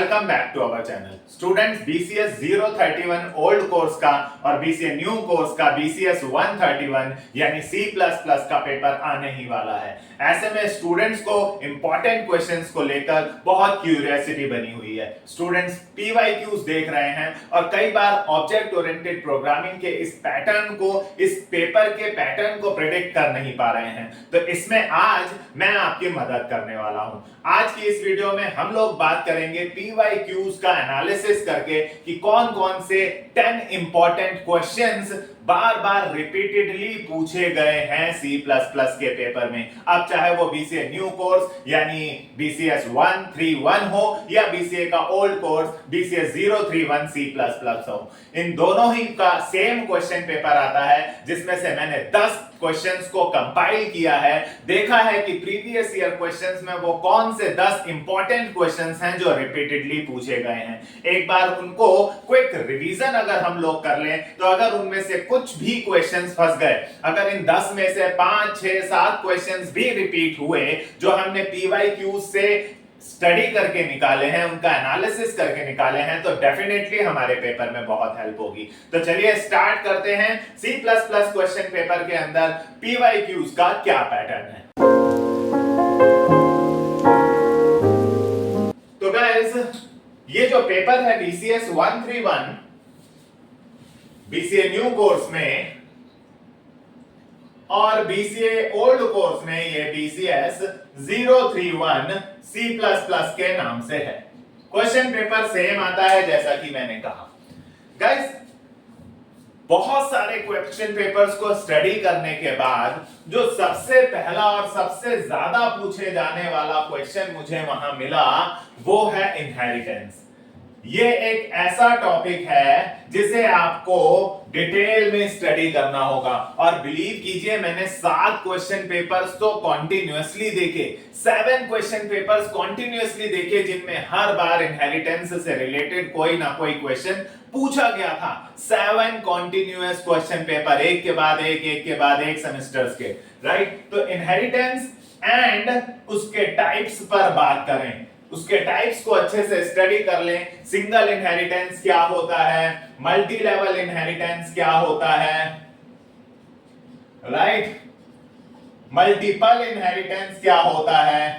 Welcome back to our channel. Students, BCS 031 old course का और BCA new course का BCS 131 यानी C++ का पेपर आने ही वाला है। ऐसे में स्टूडेंट्स को इंपॉर्टेंट क्वेश्चंस को लेकर बहुत क्यूरियोसिटी बनी हुई है। स्टूडेंट्स PYQs देख रहे हैं और कई बार ऑब्जेक्ट ओरिएंटेड प्रोग्रामिंग के इस पैटर्न को, इस पेपर के पैटर्न को प्रेडिक्ट कर नहीं पा रहे हैं। तो इसमें आज मैं आपकी मदद करने वाला हूं। आज की इस वीडियो में हम लोग बात करेंगे PYQs का एनालिसिस करके कि कौन कौन से 10 इंपॉर्टेंट क्वेश्चंस बार बार रिपीटेडली पूछे गए हैं C++ के पेपर में। अब चाहे वो BCA न्यू कोर्स यानी BCS 131 हो या BCA का ओल्ड कोर्स BCS 031 C++ हो, इन दोनों ही का सेम क्वेश्चन पेपर आता है, जिसमें से मैंने 10 क्वेश्चंस को कंपाइल किया है। देखा है कि प्रीवियस ईयर क्वेश्चंस में वो कौन से 10 इंपॉर्टेंट क्वेश्चंस हैं जो रिपीटेडली पूछे गए हैं। एक बार उनको क्विक रिवीजन अगर हम लोग कर लें तो अगर उनमें से कुछ भी क्वेश्चंस फंस गए, अगर इन 10 में से 5, 6, 7 क्वेश्चंस भी रिपीट हुए जो हमने PYQ से स्टडी करके निकाले हैं, उनका एनालिसिस करके निकाले हैं, तो डेफिनेटली हमारे पेपर में बहुत हेल्प होगी। तो चलिए स्टार्ट करते हैं C++ क्वेश्चन पेपर के अंदर PYQs का क्या पैटर्न है। तो गाइस, ये जो पेपर है BCS 131 BCA न्यू कोर्स में और BCA ओल्ड कोर्स में ये BCS 031 C++ के नाम से है। क्वेश्चन पेपर सेम आता है जैसा कि मैंने कहा। गाइस, बहुत सारे क्वेश्चन पेपर्स को स्टडी करने के बाद जो सबसे पहला और सबसे ज्यादा पूछे जाने वाला क्वेश्चन मुझे वहां मिला वो है इनहेरिटेंस। ये एक ऐसा टॉपिक है जिसे आपको डिटेल में स्टडी करना होगा और बिलीव कीजिए मैंने 7 क्वेश्चन पेपर्स तो कॉन्टिन्यूअसली देखे, 7 क्वेश्चन पेपर्स कॉन्टिन्यूअसली देखे, जिनमें हर बार इनहेरिटेंस से रिलेटेड कोई ना कोई क्वेश्चन पूछा गया था। 7 कॉन्टिन्यूअस क्वेश्चन पेपर, एक के बाद एक सेमेस्टर्स के, राइट। तो इनहेरिटेंस एंड उसके टाइप्स पर बात करें, उसके टाइप्स को अच्छे से स्टडी कर लें। सिंगल इनहेरिटेंस क्या होता है, मल्टी लेवल इनहेरिटेंस क्या होता है, राइट, मल्टीपल इनहेरिटेंस क्या होता है,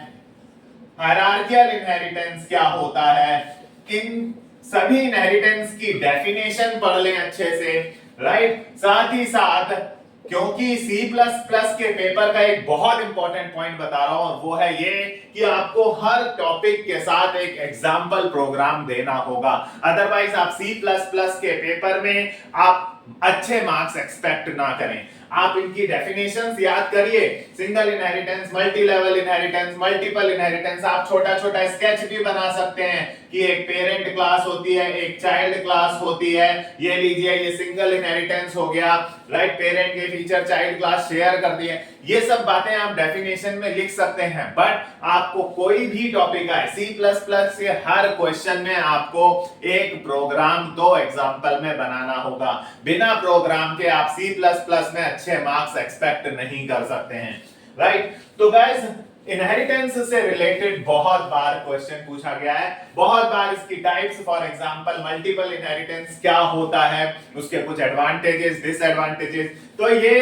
हायरार्कियल इनहेरिटेंस क्या होता है, इन सभी इनहेरिटेंस की डेफिनेशन पढ़ लें अच्छे से, राइट। साथ ही साथ क्योंकि C++ के पेपर का एक बहुत इंपॉर्टेंट पॉइंट बता रहा हूं और वो है ये कि आपको हर टॉपिक के साथ एक एग्जाम्पल प्रोग्राम देना होगा, अदरवाइज आप C++ के पेपर में आप अच्छे मार्क्स एक्सपेक्ट ना करें। आप इनकी डेफिनेशंस याद करिए, single inheritance, multi level inheritance, multiple inheritance. आप छोटा छोटा स्केच भी बना सकते हैं कि एक पेरेंट क्लास होती है, एक चाइल्ड क्लास होती है। ये लीजिए, ये सिंगल इनहेरिटेंस हो गया, राइट। पेरेंट के फीचर चाइल्ड क्लास शेयर कर दिए। ये सब बातें आप डेफिनेशन में लिख सकते हैं, बट आपको कोई भी टॉपिक आए C++ के हर क्वेश्चन में आपको एक प्रोग्राम 2 एग्जांपल में बनाना होगा। बिना प्रोग्राम के आप C++ में अच्छे मार्क्स एक्सपेक्ट नहीं कर सकते हैं, राइट। तो गाइस, इनहेरिटेंस से रिलेटेड बहुत बार क्वेश्चन पूछा गया है, बहुत बार इसकी types, for example multiple inheritance क्या होता है, उसके कुछ एडवांटेजेस, डिसएडवांटेजेस। तो ये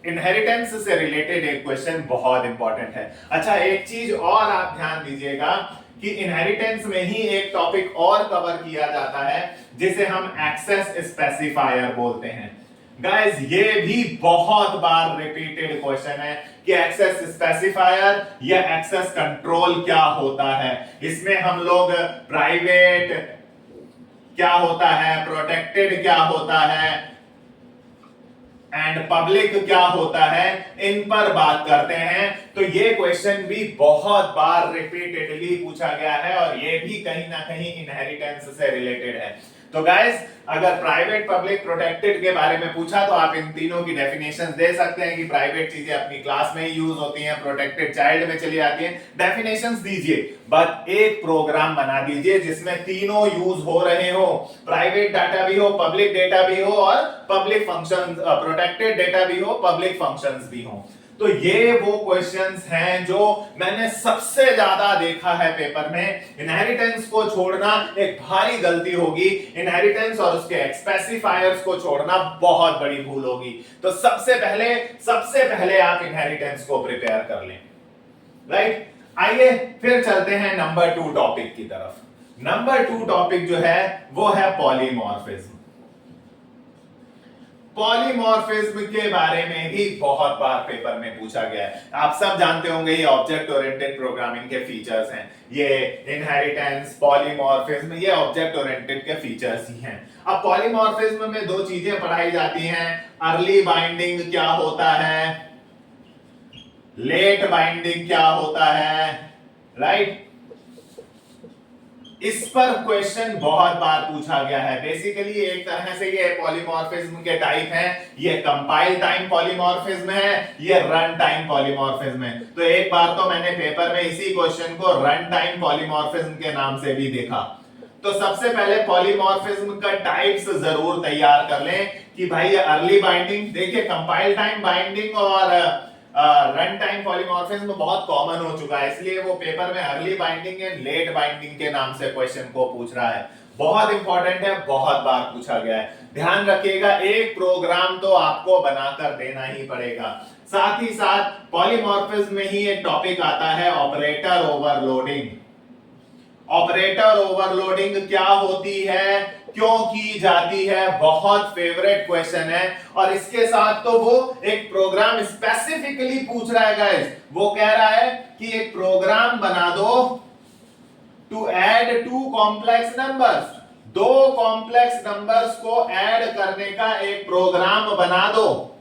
इनहेरिटेंस से रिलेटेड एक क्वेश्चन बहुत इंपॉर्टेंट है। अच्छा, एक चीज और आप ध्यान दीजिएगा कि इनहेरिटेंस में ही एक टॉपिक और कवर किया जाता है जिसे हम एक्सेस स्पेसिफायर बोलते हैं। गाइस, ये भी बहुत बार रिपीटेड क्वेश्चन है कि एक्सेस स्पेसिफायर या एक्सेस कंट्रोल क्या होता है। इसमें हम लोग प्राइवेट क्या होता है, प्रोटेक्टेड क्या होता है एंड पब्लिक क्या होता है, इन पर बात करते हैं। तो ये क्वेश्चन भी बहुत बार रिपीटेडली पूछा गया है और ये भी कहीं ना कहीं इनहेरिटेंस से रिलेटेड है। तो गाइस, अगर प्राइवेट, पब्लिक, प्रोटेक्टेड के बारे में पूछा तो आप इन तीनों की डेफिनेशंस दे सकते हैं कि प्राइवेट चीजें अपनी क्लास में ही यूज होती हैं, प्रोटेक्टेड चाइल्ड में चली जाती हैं। डेफिनेशंस दीजिए, बट एक प्रोग्राम बना दीजिए जिसमें तीनों यूज हो रहे हो, प्राइवेट डाटा भी हो, पब्लिक डेटा भी हो और पब्लिक फंक्शन, प्रोटेक्टेड डेटा भी हो, पब्लिक फंक्शंस भी हो। तो ये वो क्वेश्चंस हैं जो मैंने सबसे ज्यादा देखा है पेपर में। इनहेरिटेंस को छोड़ना एक भारी गलती होगी, इनहेरिटेंस और उसके स्पेसिफायर्स को छोड़ना बहुत बड़ी भूल होगी। तो सबसे पहले आप इनहेरिटेंस को प्रिपेयर कर लें, राइट। आइए फिर चलते हैं नंबर 2 टॉपिक की तरफ। नंबर 2 टॉपिक जो है वो है पॉलीमॉर्फिज्म। पॉलीमॉर्फिज्म के बारे में भी बहुत बार पेपर में पूछा गया है। आप सब जानते होंगे ये ऑब्जेक्ट ओरिएंटेड प्रोग्रामिंग के फीचर्स हैं। ये इनहेरिटेंस, पॉलीमॉर्फिज्म, ये ऑब्जेक्ट ओरिएंटेड के फीचर्स ही हैं। अब पॉलीमॉर्फिज्म में दो चीजें पढ़ाई जाती हैं, अर्ली बाइंडिंग क्या होता है, लेट बाइंडिंग क्या होता है, राइट। इस पर क्वेश्चन बहुत बार पूछा गया है। बेसिकली एक तरह से ये पॉलीमॉर्फिज्म के टाइप हैं। ये कंपाइल टाइम पॉलीमॉर्फिज्म है, ये रन टाइम पॉलीमॉर्फिज्म है। तो एक बार तो मैंने पेपर में इसी क्वेश्चन को रन टाइम पॉलीमॉर्फिज्म के नाम से भी देखा। तो सबसे पहले पॉलीमॉर्फिज्म का टाइप्स जरूर तैयार कर लें कि भाई ये अर्ली बाइंडिंग, देखिए कंपाइल टाइम बाइंडिंग और रन टाइम पॉलीमॉर्फिज्म बहुत कॉमन हो चुका है, इसलिए वो पेपर में early binding and let binding के नाम से क्वेश्चन को पूछ रहा है। बहुत इंपॉर्टेंट है, बहुत बार पूछा गया है। ध्यान रखिएगा, एक प्रोग्राम तो आपको बनाकर देना ही पड़ेगा। साथ ही साथ पॉलीमॉर्फिज्म में ही एक टॉपिक आता है ऑपरेटर ओवरलोडिंग। ऑपरेटर ओवरलोडिंग क्या होती है, क्यों की जाती है, बहुत फेवरेट क्वेश्चन है। और इसके साथ तो वो एक प्रोग्राम स्पेसिफिकली पूछ रहा है गाइस। वो कह रहा है कि एक प्रोग्राम बना दो to add two complex numbers, दो कॉम्प्लेक्स नंबर्स को ऐड करने का एक प्रोग्राम बना दो,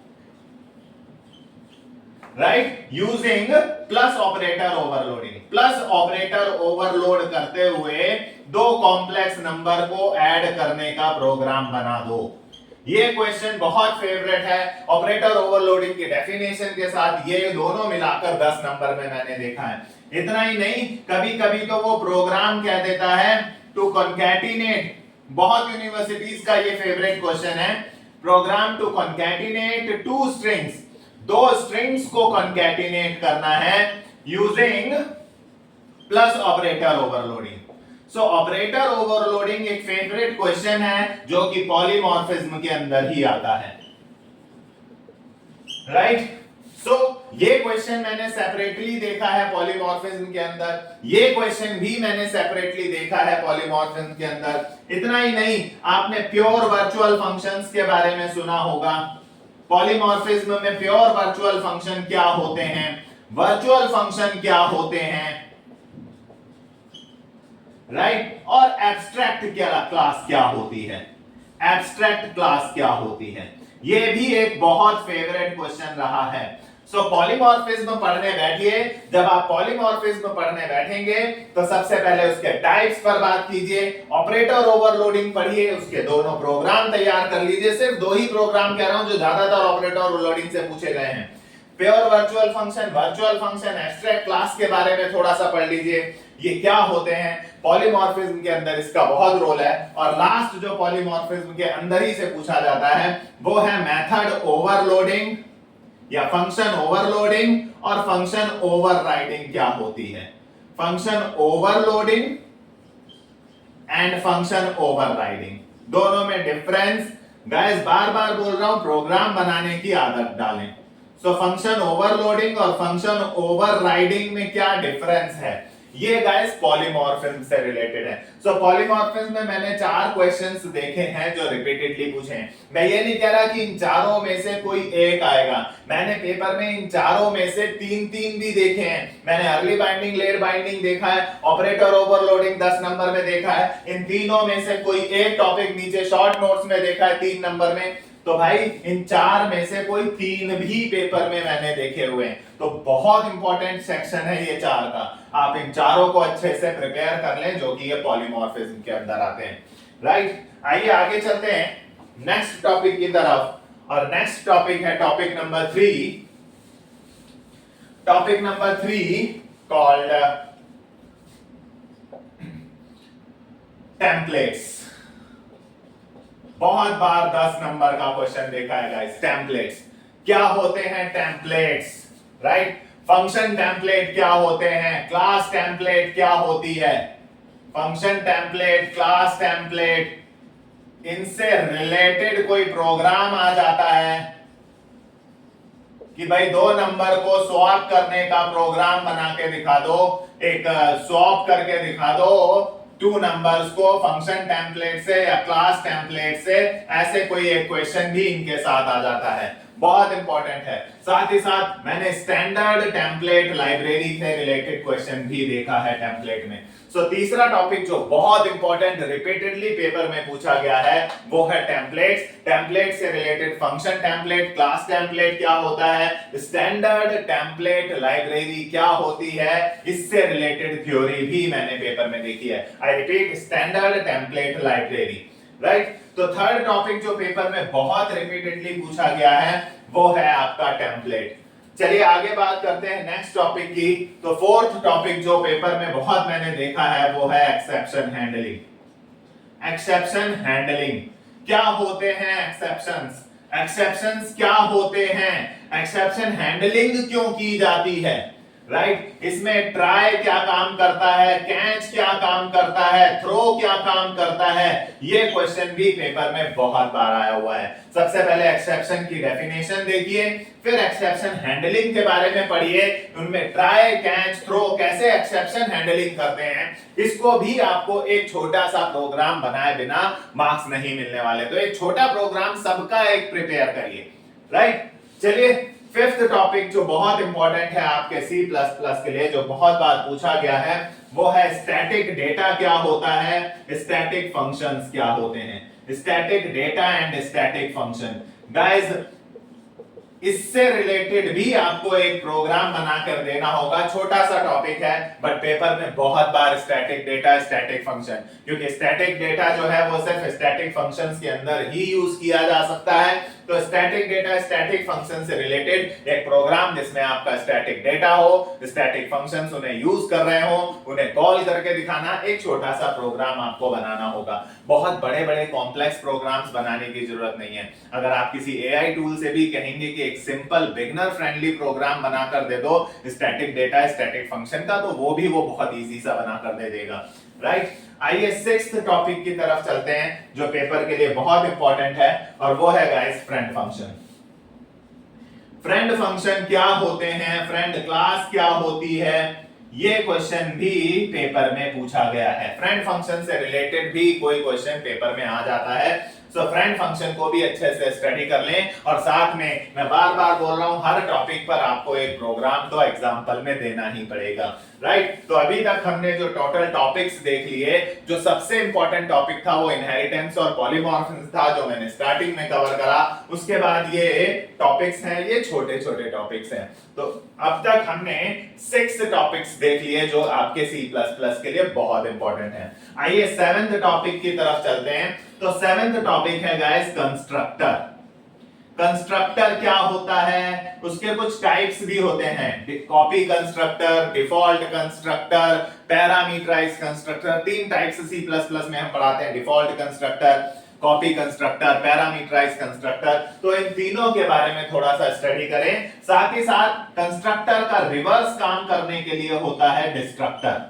right, using plus operator overloading. Plus operator overload करते हुए दो कॉम्प्लेक्स नंबर को ऐड करने का प्रोग्राम बना दो। ये क्वेश्चन बहुत फेवरेट है। ऑपरेटर ओवरलोडिंग की डेफिनेशन के साथ ये दोनों मिलाकर 10 नंबर में मैंने देखा है। इतना ही नहीं, कभी कभी तो वो प्रोग्राम कह देता है टू कॉन्कैटिनेट, बहुत यूनिवर्सिटीज का ये फेवरेट क्वेश्चन है, program to concatenate two strings, दो स्ट्रिंग्स को कॉन्कैटिनेट करना है using plus operator overloading. So operator overloading एक फेवरेट क्वेश्चन है जो कि पॉलीमॉर्फिज्म के अंदर ही आता है, राइट। सो ये क्वेश्चन मैंने सेपरेटली देखा है पॉलीमॉर्फिज्म के अंदर, ये क्वेश्चन भी मैंने सेपरेटली देखा है पॉलीमॉर्फिज्म के अंदर। इतना ही नहीं, आपने प्योर वर्चुअल फंक्शंस के बारे में सुना होगा। पॉलीमॉर्फिज्म में प्योर वर्चुअल फंक्शन क्या होते हैं, वर्चुअल फंक्शन क्या होते हैं, राइट। और एब्स्ट्रैक्ट क्लास क्या होती है, एब्स्ट्रैक्ट क्लास क्या होती है, ये भी एक बहुत फेवरेट क्वेश्चन रहा है। सो पॉलीमॉर्फिज्म पढ़ने बैठिए। जब आप पॉलीमॉर्फिज्म पढ़ने बैठेंगे तो सबसे पहले उसके टाइप्स पर बात कीजिए, ऑपरेटर ओवरलोडिंग पढ़िए, उसके दोनों प्रोग्राम तैयार कर लीजिए। सिर्फ दो ही प्रोग्राम कह रहा हूं जो ज्यादातर ऑपरेटर ओवरलोडिंग से पूछे गए हैं, pure virtual function, abstract class के बारे में थोड़ा सा पढ़ लीजिए, ये क्या होते हैं, पॉलीमॉर्फिज्म के अंदर इसका बहुत रोल है। और लास्ट जो पॉलीमॉर्फिज्म के अंदर ही से पूछा जाता है वो है मेथड ओवरलोडिंग या फंक्शन ओवरलोडिंग और फंक्शन ओवरराइडिंग क्या होती है। Function overloading and function overriding, दोनों में डिफरेंस गाइस, बार बार बोल रहा हूं, प्रोग्राम बनाने की आदत डालें। सो फंक्शन ओवरलोडिंग और फंक्शन ओवरराइडिंग में क्या डिफरेंस है, ये गाइस पॉलीमॉर्फिज्म से रिलेटेड है। सो पॉलीमॉर्फिज्म में मैंने 4 क्वेश्चंस देखे हैं जो रिपीटेडली पूछे हैं। मैं ये नहीं कह रहा कि इन चारों में से कोई एक आएगा, मैंने पेपर में इन चारों में से 3 भी देखे हैं। मैंने अर्ली बाइंडिंग, लेट बाइंडिंग देखा है, ऑपरेटर ओवरलोडिंग 10 नंबर में देखा है। इन तीनों में से कोई एक टॉपिक नीचे शॉर्ट नोट्स में देखा है 3 नंबर में। तो भाई इन 4 में से कोई 3 भी पेपर में मैंने देखे हुए हैं। तो बहुत इंपॉर्टेंट सेक्शन है ये 4 का, आप इन चारों को अच्छे से प्रिपेयर कर लें जो कि ये पॉलीमॉर्फिज्म के अंदर आते हैं, राइट। आइए आगे चलते हैं नेक्स्ट टॉपिक की तरफ, और नेक्स्ट टॉपिक है topic number 3। Topic number 3 called templates. बहुत बार 10 नंबर का क्वेश्चन देखा है गाइस, टेम्पलेट्स क्या होते हैं। Templates right. फंक्शन टेम्पलेट क्या होते हैं, क्लास टेम्पलेट क्या होती है, फंक्शन टेम्पलेट, क्लास टेम्पलेट, इनसे रिलेटेड कोई प्रोग्राम आ जाता है कि भाई 2 नंबर को स्वैप करने का प्रोग्राम बना के दिखा दो, एक स्वैप करके दिखा दो 2 नंबर्स को फंक्शन टेम्पलेट से या क्लास टेम्पलेट से, ऐसे कोई एक क्वेश्चन भी इनके साथ आ जाता है, बहुत इंपॉर्टेंट है। साथ ही साथ मैंने स्टैंडर्ड टेम्पलेट लाइब्रेरी से रिलेटेड क्वेश्चन भी देखा है टेम्पलेट में। सो तीसरा टॉपिक जो बहुत इंपॉर्टेंट रिपीटेडली पेपर में पूछा गया है वो है टेम्पलेट्स। टेम्पलेट से related function template, class template क्या होता है, स्टैंडर्ड टेम्पलेट लाइब्रेरी क्या होती है, इससे रिलेटेड थ्योरी भी मैंने पेपर में देखी है। I repeat, standard template library, right. तो थर्ड टॉपिक जो पेपर में बहुत रिपीटेडली पूछा गया है वो है आपका टेम्पलेट। चलिए आगे बात करते हैं नेक्स्ट टॉपिक की। तो फोर्थ टॉपिक जो पेपर में बहुत मैंने देखा है वो है एक्सेप्शन हैंडलिंग। एक्सेप्शन हैंडलिंग क्या होते हैं, एक्सेप्शंस, एक्सेप्शंस क्या होते हैं, एक्सेप्शन हैंडलिंग क्यों की जाती है, राइट। इसमें ट्राई क्या काम करता है, कैच क्या काम करता है, थ्रो क्या काम करता है, ये क्वेश्चन भी पेपर में बहुत बार आया हुआ है। सबसे पहले एक्सेप्शन की डेफिनेशन देखिए, फिर एक्सेप्शन हैंडलिंग के बारे में पढ़िए, उनमें ट्राई, कैच, थ्रो कैसे एक्सेप्शन हैंडलिंग करते हैं, इसको भी आपको एक छोटा सा प्रोग्राम बनाए बिना मार्क्स नहीं मिलने वाले। तो एक छोटा प्रोग्राम सबका एक प्रिपेयर करिए, राइट। चलिए फिफ्थ टॉपिक जो बहुत इंपॉर्टेंट है आपके C++ के लिए, जो बहुत बार पूछा गया है, वो है स्टैटिक डेटा क्या होता है, स्टैटिक फंक्शंस क्या होते हैं, static data and static function. Guys इससे रिलेटेड भी आपको एक प्रोग्राम बनाकर देना होगा, छोटा सा टॉपिक है बट पेपर में बहुत बार स्टैटिक डेटा, स्टैटिक फंक्शन, क्योंकि स्टैटिक डेटा जो है वो सिर्फ स्टैटिक फंक्शंस के अंदर ही यूज किया जा सकता है। तो स्टैटिक डेटा, स्टैटिक फंक्शन से रिलेटेड एक प्रोग्राम जिसमें आपका स्टैटिक डेटा हो, स्टैटिक फंक्शंस उन्हें यूज कर रहे हो, उन्हें कॉल करके दिखाना, एक छोटा सा प्रोग्राम आपको बनाना होगा। बहुत बड़े बड़े कॉम्प्लेक्स प्रोग्राम्स बनाने की जरूरत नहीं है। अगर आप किसी एआई टूल से भी कहेंगे कि एक सिंपल बिगिनर फ्रेंडली प्रोग्राम बनाकर दे दो स्टैटिक डेटा, स्टैटिक फंक्शन का, तो वो बहुत इजी सा बनाकर दे देगा, राइट। आइए सिक्स्थ टॉपिक की तरफ चलते हैं जो पेपर के लिए बहुत इंपॉर्टेंट है, और वो है guys friend function. Friend function क्या होते हैं, फ्रेंड क्लास क्या होती है, ये क्वेश्चन भी पेपर में पूछा गया है। फ्रेंड फंक्शन से रिलेटेड भी कोई क्वेश्चन पेपर में आ जाता है। सो फ्रेंड फंक्शन को भी अच्छे से स्टडी कर लें, और साथ में मैं बार बार बोल रहा हूं हर टॉपिक पर आपको एक प्रोग्राम तो एग्जांपल में देना ही पड़ेगा, राइट। तो अभी तक हमने जो टोटल टॉपिक्स देख लिए, जो सबसे इंपॉर्टेंट टॉपिक था वो इनहेरिटेंस और पॉलीमॉर्फिज्म था, जो मैंने स्टार्टिंग में कवर करा। उसके बाद ये टॉपिक्स हैं, ये छोटे छोटे टॉपिक्स हैं। तो अब तक हमने 6 टॉपिक्स देख लिए जो आपके C++ के लिए बहुत इंपॉर्टेंट हैं। आइए 7th टॉपिक की तरफ चलते हैं। तो 7th टॉपिक है गाइस कंस्ट्रक्टर। कंस्ट्रक्टर क्या होता है, उसके कुछ टाइप्स भी होते हैं, copy constructor, default constructor, parameterized constructor. 3 types C++ में हम पढ़ाते हैं, default constructor, copy constructor, parameterized constructor. तो इन तीनों के बारे में थोड़ा सा स्टडी करें। साथ ही साथ कंस्ट्रक्टर का रिवर्स काम करने के लिए होता है डिस्ट्रक्टर,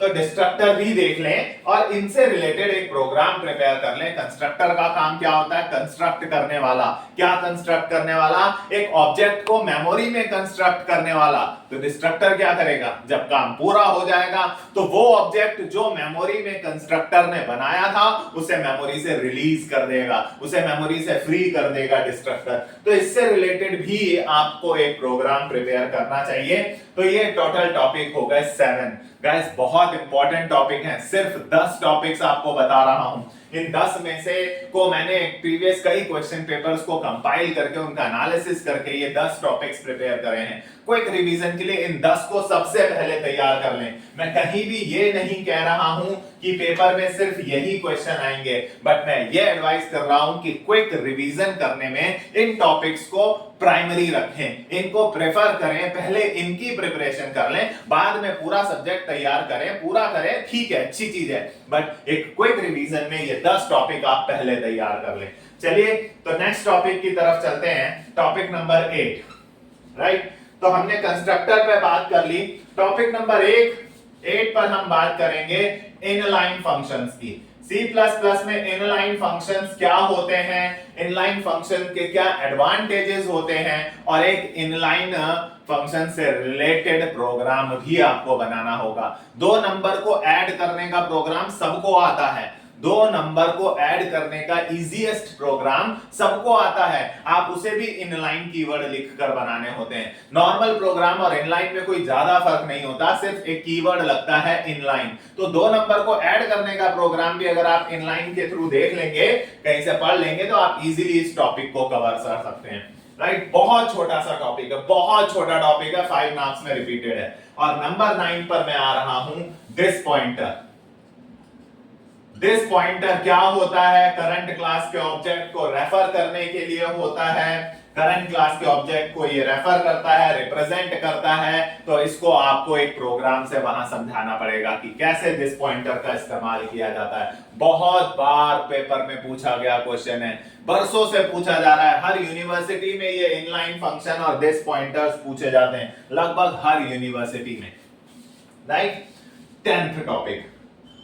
तो डिस्ट्रक्टर भी देख लें और इनसे रिलेटेड एक प्रोग्राम प्रिपेयर कर लें। कंस्ट्रक्टर का काम क्या होता है, कंस्ट्रक्ट करने वाला। क्या कंस्ट्रक्ट करने वाला, एक ऑब्जेक्ट को मेमोरी में कंस्ट्रक्ट करने वाला। तो डिस्ट्रक्टर क्या करेगा, जब काम पूरा हो जाएगा तो वो ऑब्जेक्ट जो मेमोरी में कंस्ट्रक्टर ने बनाया था उसे मेमोरी से रिलीज कर देगा, उसे मेमोरी से फ्री कर देगा डिस्ट्रक्टर। तो इससे रिलेटेड भी आपको एक प्रोग्राम प्रिपेयर करना चाहिए। तो ये टोटल टॉपिक हो गए 7। गाइस बहुत इंपॉर्टेंट टॉपिक हैं, सिर्फ 10 टॉपिक्स आपको बता रहा हूं। इन 10 में से को मैंने प्रीवियस कई क्वेश्चन पेपर्स को कंपाइल करके उनका एनालिसिस करके ये 10 टॉपिक्स प्रिपेयर करे हैं। क्विक रिवीजन के लिए इन 10 को सबसे पहले तैयार कर लें। मैं कहीं भी ये नहीं कह रहा हूं कि पेपर में सिर्फ यही क्वेश्चन आएंगे, बट मैं ये एडवाइस कर रहा हूं कि क्विक रिवीजन करने में इन टॉपिक्स को प्राइमरी रखें, इनको प्रेफर करें, पहले इनकी प्रिपरेशन कर लें, बाद में पूरा सब्जेक्ट तैयार करें, पूरा करें, ठीक है, अच्छी चीज है, बट एक क्विक रिवीजन में ये 10 टॉपिक आप पहले तैयार कर लें। चलिए तो नेक्स्ट टॉपिक की तरफ चलते हैं, टॉपिक नंबर 8, राइट। तो हमने कंस्ट्रक्टर पे बात कर ली। टॉपिक नंबर 8 पर हम बात करेंगे इनलाइन फंक्शंस की। C++ में इनलाइन फंक्शंस क्या होते हैं, इनलाइन फंक्शन के क्या एडवांटेजेस होते हैं, और एक इनलाइन फंक्शन से रिलेटेड प्रोग्राम भी आपको बनाना होगा। 2 नंबर को ऐड करने का प्रोग्राम सबको आता है, 2 नंबर को ऐड करने का इजीएस्ट प्रोग्राम सबको आता है, आप उसे भी इनलाइन कीवर्ड लिखकर बनाने होते हैं। नॉर्मल प्रोग्राम और इनलाइन में कोई ज्यादा फर्क नहीं होता, सिर्फ एक कीवर्ड लगता है इनलाइन। तो 2 नंबर को ऐड करने का प्रोग्राम भी अगर आप इनलाइन के थ्रू देख लेंगे, कहीं से पढ़ लेंगे, तो आप इजीली इस टॉपिक को कवर कर सकते हैं। राइट, बहुत छोटा सा टॉपिक है, बहुत छोटा टॉपिक है, 5 मार्क्स में रिपीटेड है। और नंबर 9 पर मैं आ रहा हूं, दिस पॉइंटर। दिस पॉइंटर क्या होता है, करंट क्लास के ऑब्जेक्ट को रेफर करने के लिए होता है। करंट क्लास के ऑब्जेक्ट को ये रेफर करता है, रिप्रेजेंट करता है। तो इसको आपको एक प्रोग्राम से वहां समझाना पड़ेगा कि कैसे दिस पॉइंटर का इस्तेमाल किया जाता है। बहुत बार पेपर में पूछा गया क्वेश्चन है, बरसों से पूछा जा रहा है। हर यूनिवर्सिटी में ये इनलाइन फंक्शन और दिस पॉइंटर्स पूछे जाते हैं, लगभग हर यूनिवर्सिटी में। राइट, 10th टॉपिक,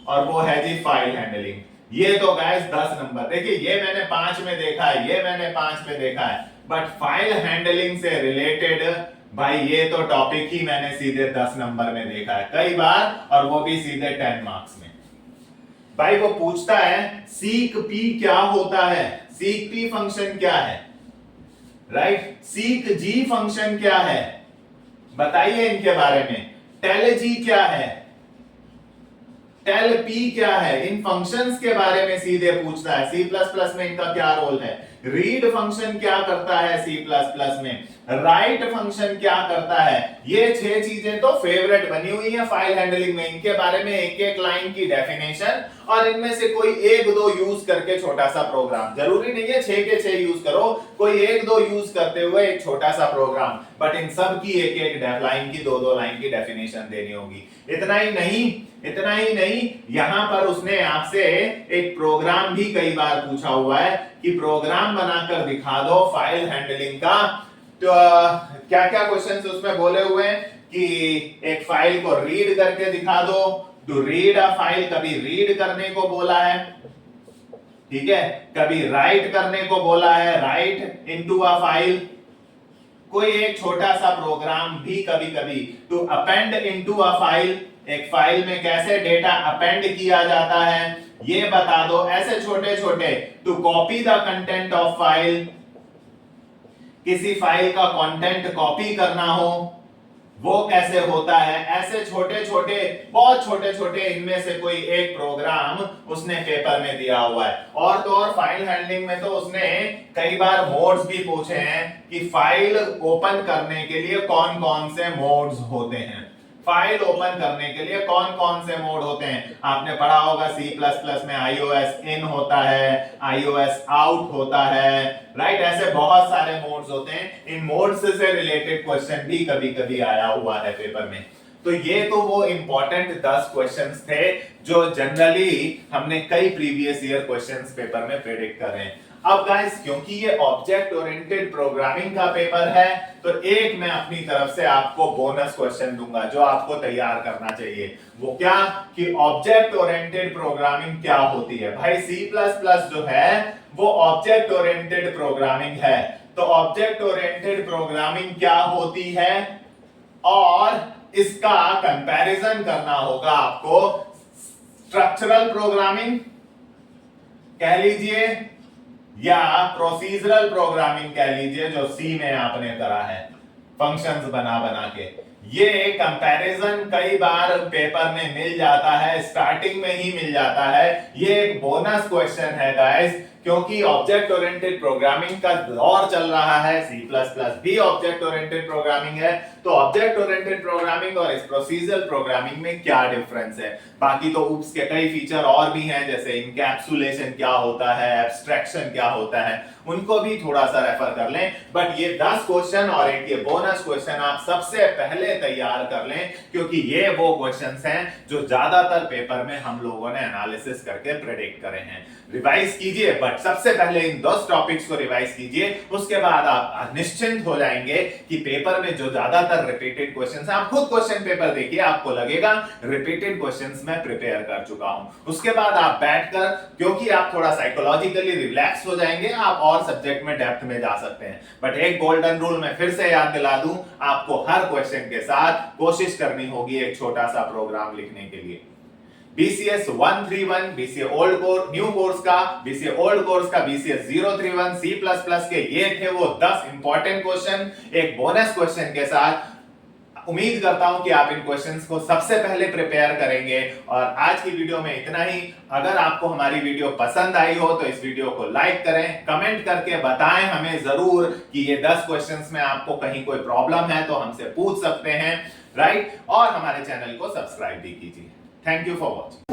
और वो है जी फाइल हैंडलिंग। ये तो गाइस 10 नंबर, देखिए ये मैंने 5 में देखा है, ये मैंने 5 में देखा है, बट फाइल हैंडलिंग से रिलेटेड भाई ये तो टॉपिक ही मैंने सीधे 10 नंबर में देखा है कई बार, और वो भी सीधे 10 मार्क्स में। भाई वो पूछता है सीक पी क्या होता है, सीक पी फंक्शन क्या है, राइट, सीक जी फंक्शन क्या है, बताइए इनके बारे में। टेल जी क्या है, टेल पी क्या है, इन फंक्शंस के बारे में सीधे पूछता है। C++ में इनका क्या रोल है, रीड फंक्शन क्या करता है C++ में, राइट फंक्शन क्या करता है। ये 6 चीजें तो फेवरेट बनी हुई है फाइल हैंडलिंग में। इनके बारे में एक एक लाइन की डेफिनेशन, और इनमें से कोई 1-2 यूज करके छोटा सा प्रोग्राम। जरूरी नहीं है 6 के 6 यूज करो, कोई 1-2 यूज करते हुए एक छोटा सा प्रोग्राम, बट इन सब की एक एक लाइन की 2-2 लाइन की डेफिनेशन देनी होगी। इतना ही नहीं, यहां पर उसने आपसे एक प्रोग्राम भी कई बार पूछा हुआ है कि प्रोग्राम बनाकर दिखा दो फाइल हैंडलिंग का। तो क्या क्या क्वेश्चंस उसमें बोले हुए हैं कि एक फाइल को रीड करके दिखा दो, टू रीड अ फाइल, कभी रीड करने को बोला है, ठीक है, कभी राइट करने को बोला है, राइट इनटू अ फाइल। कोई एक छोटा सा प्रोग्राम भी कभी कभी to append into a file, एक फाइल में कैसे डेटा अपेंड किया जाता है ये बता दो। ऐसे छोटे छोटे, to copy the content of file, किसी फाइल का कंटेंट कॉपी करना हो वो कैसे होता है। ऐसे छोटे छोटे, बहुत छोटे छोटे, इनमें से कोई एक प्रोग्राम उसने पेपर में दिया हुआ है। और तो और फाइल हैंडलिंग में तो उसने कई बार मोड्स भी पूछे हैं कि फाइल ओपन करने के लिए कौन कौन से मोड्स होते हैं, फाइल ओपन करने के लिए कौन कौन से मोड होते हैं। आपने पढ़ा होगा C++ में iOS इन होता है, iOS आउट होता है, राइट, ऐसे बहुत सारे मोड्स होते हैं। इन मोड्स से रिलेटेड क्वेश्चन भी कभी कभी आया हुआ है पेपर में। तो ये तो वो इंपॉर्टेंट 10 क्वेश्चंस थे जो जनरली हमने कई प्रीवियस ईयर क्वेश्चंस पेपर में प्रेडिक्ट कर रहे हैं। अब गाइस क्योंकि ये ऑब्जेक्ट ओरिएंटेड प्रोग्रामिंग का पेपर है, तो एक मैं अपनी तरफ से आपको बोनस क्वेश्चन दूंगा जो आपको तैयार करना चाहिए। वो क्या कि ऑब्जेक्ट ओरिएंटेड प्रोग्रामिंग क्या होती है। भाई C++ जो है वो ऑब्जेक्ट ओरिएंटेड प्रोग्रामिंग है, तो ऑब्जेक्ट ओरिएंटेड प्रोग्रामिंग क्या होती है और इसका कंपैरिजन करना होगा आपको स्ट्रक्चरल प्रोग्रामिंग कह लीजिए या प्रोसीजरल प्रोग्रामिंग कह लीजिए, जो सी में आपने करा है फंक्शंस बना बना के। ये कंपैरिजन कई बार पेपर में मिल जाता है, स्टार्टिंग में ही मिल जाता है। ये एक बोनस क्वेश्चन है गाइस, क्योंकि ऑब्जेक्ट ओरिएंटेड प्रोग्रामिंग का दौर चल रहा है। C++ भी ऑब्जेक्ट ओरिएंटेड प्रोग्रामिंग है, तो ऑब्जेक्ट ओरिएंटेड प्रोग्रामिंग और इस प्रोसीजरल प्रोग्रामिंग में क्या डिफरेंस है। बाकी तो UPS के कई फीचर और भी हैं, जैसे इनकैप्सुलेशन क्या होता है, एब्स्ट्रैक्शन क्या होता है, उनको भी थोड़ा सा रेफर कर लें। बट ये 10 क्वेश्चन और एक ये बोनस क्वेश्चन आप सबसे पहले तैयार कर लें, क्योंकि ये वो क्वेश्चंस हैं जो ज्यादातर पेपर में हम लोगों ने एनालिसिस करके प्रेडिक्ट करे हैं। रिवाइज कीजिए, बट बट सबसे पहले इन 10 टॉपिक्स को रिवाइज कीजिए, उसके बाद आप निश्चिंत हो जाएंगे कि पेपर में जो ज्यादातर रिपीटेड क्वेश्चंस हैं, आप खुद क्वेश्चन पेपर देखिए, आपको लगेगा रिपीटेड क्वेश्चंस मैं प्रिपेयर कर चुका हूं। उसके बाद आप बैठकर, क्योंकि आप थोड़ा साइकोलॉजिकली रिलैक्स हो जाएंगे, आप और सब्जेक्ट में डेप्थ में जा सकते हैं। बट एक गोल्डन रूल मैं फिर से याद दिला दूं, आपको हर क्वेश्चन के साथ कोशिश करनी होगी एक छोटा सा प्रोग्राम लिखने के लिए। BCS 131, BCA old course new course का, BCA ओल्ड कोर्स का BCS 031, C++ के ये थे वो 10 इंपॉर्टेंट क्वेश्चन, एक बोनस क्वेश्चन के साथ। उम्मीद करता हूं कि आप इन क्वेश्चंस को सबसे पहले प्रिपेयर करेंगे। और आज की वीडियो में इतना ही। अगर आपको हमारी वीडियो पसंद आई हो तो इस वीडियो को लाइक करें, कमेंट करके बताएं हमें जरूर कि ये 10 क्वेश्चंस में आपको कहीं कोई प्रॉब्लम है तो हमसे पूछ सकते हैं, राइट। और हमारे चैनल को सब्सक्राइब भी कीजिए। Thank you for watching.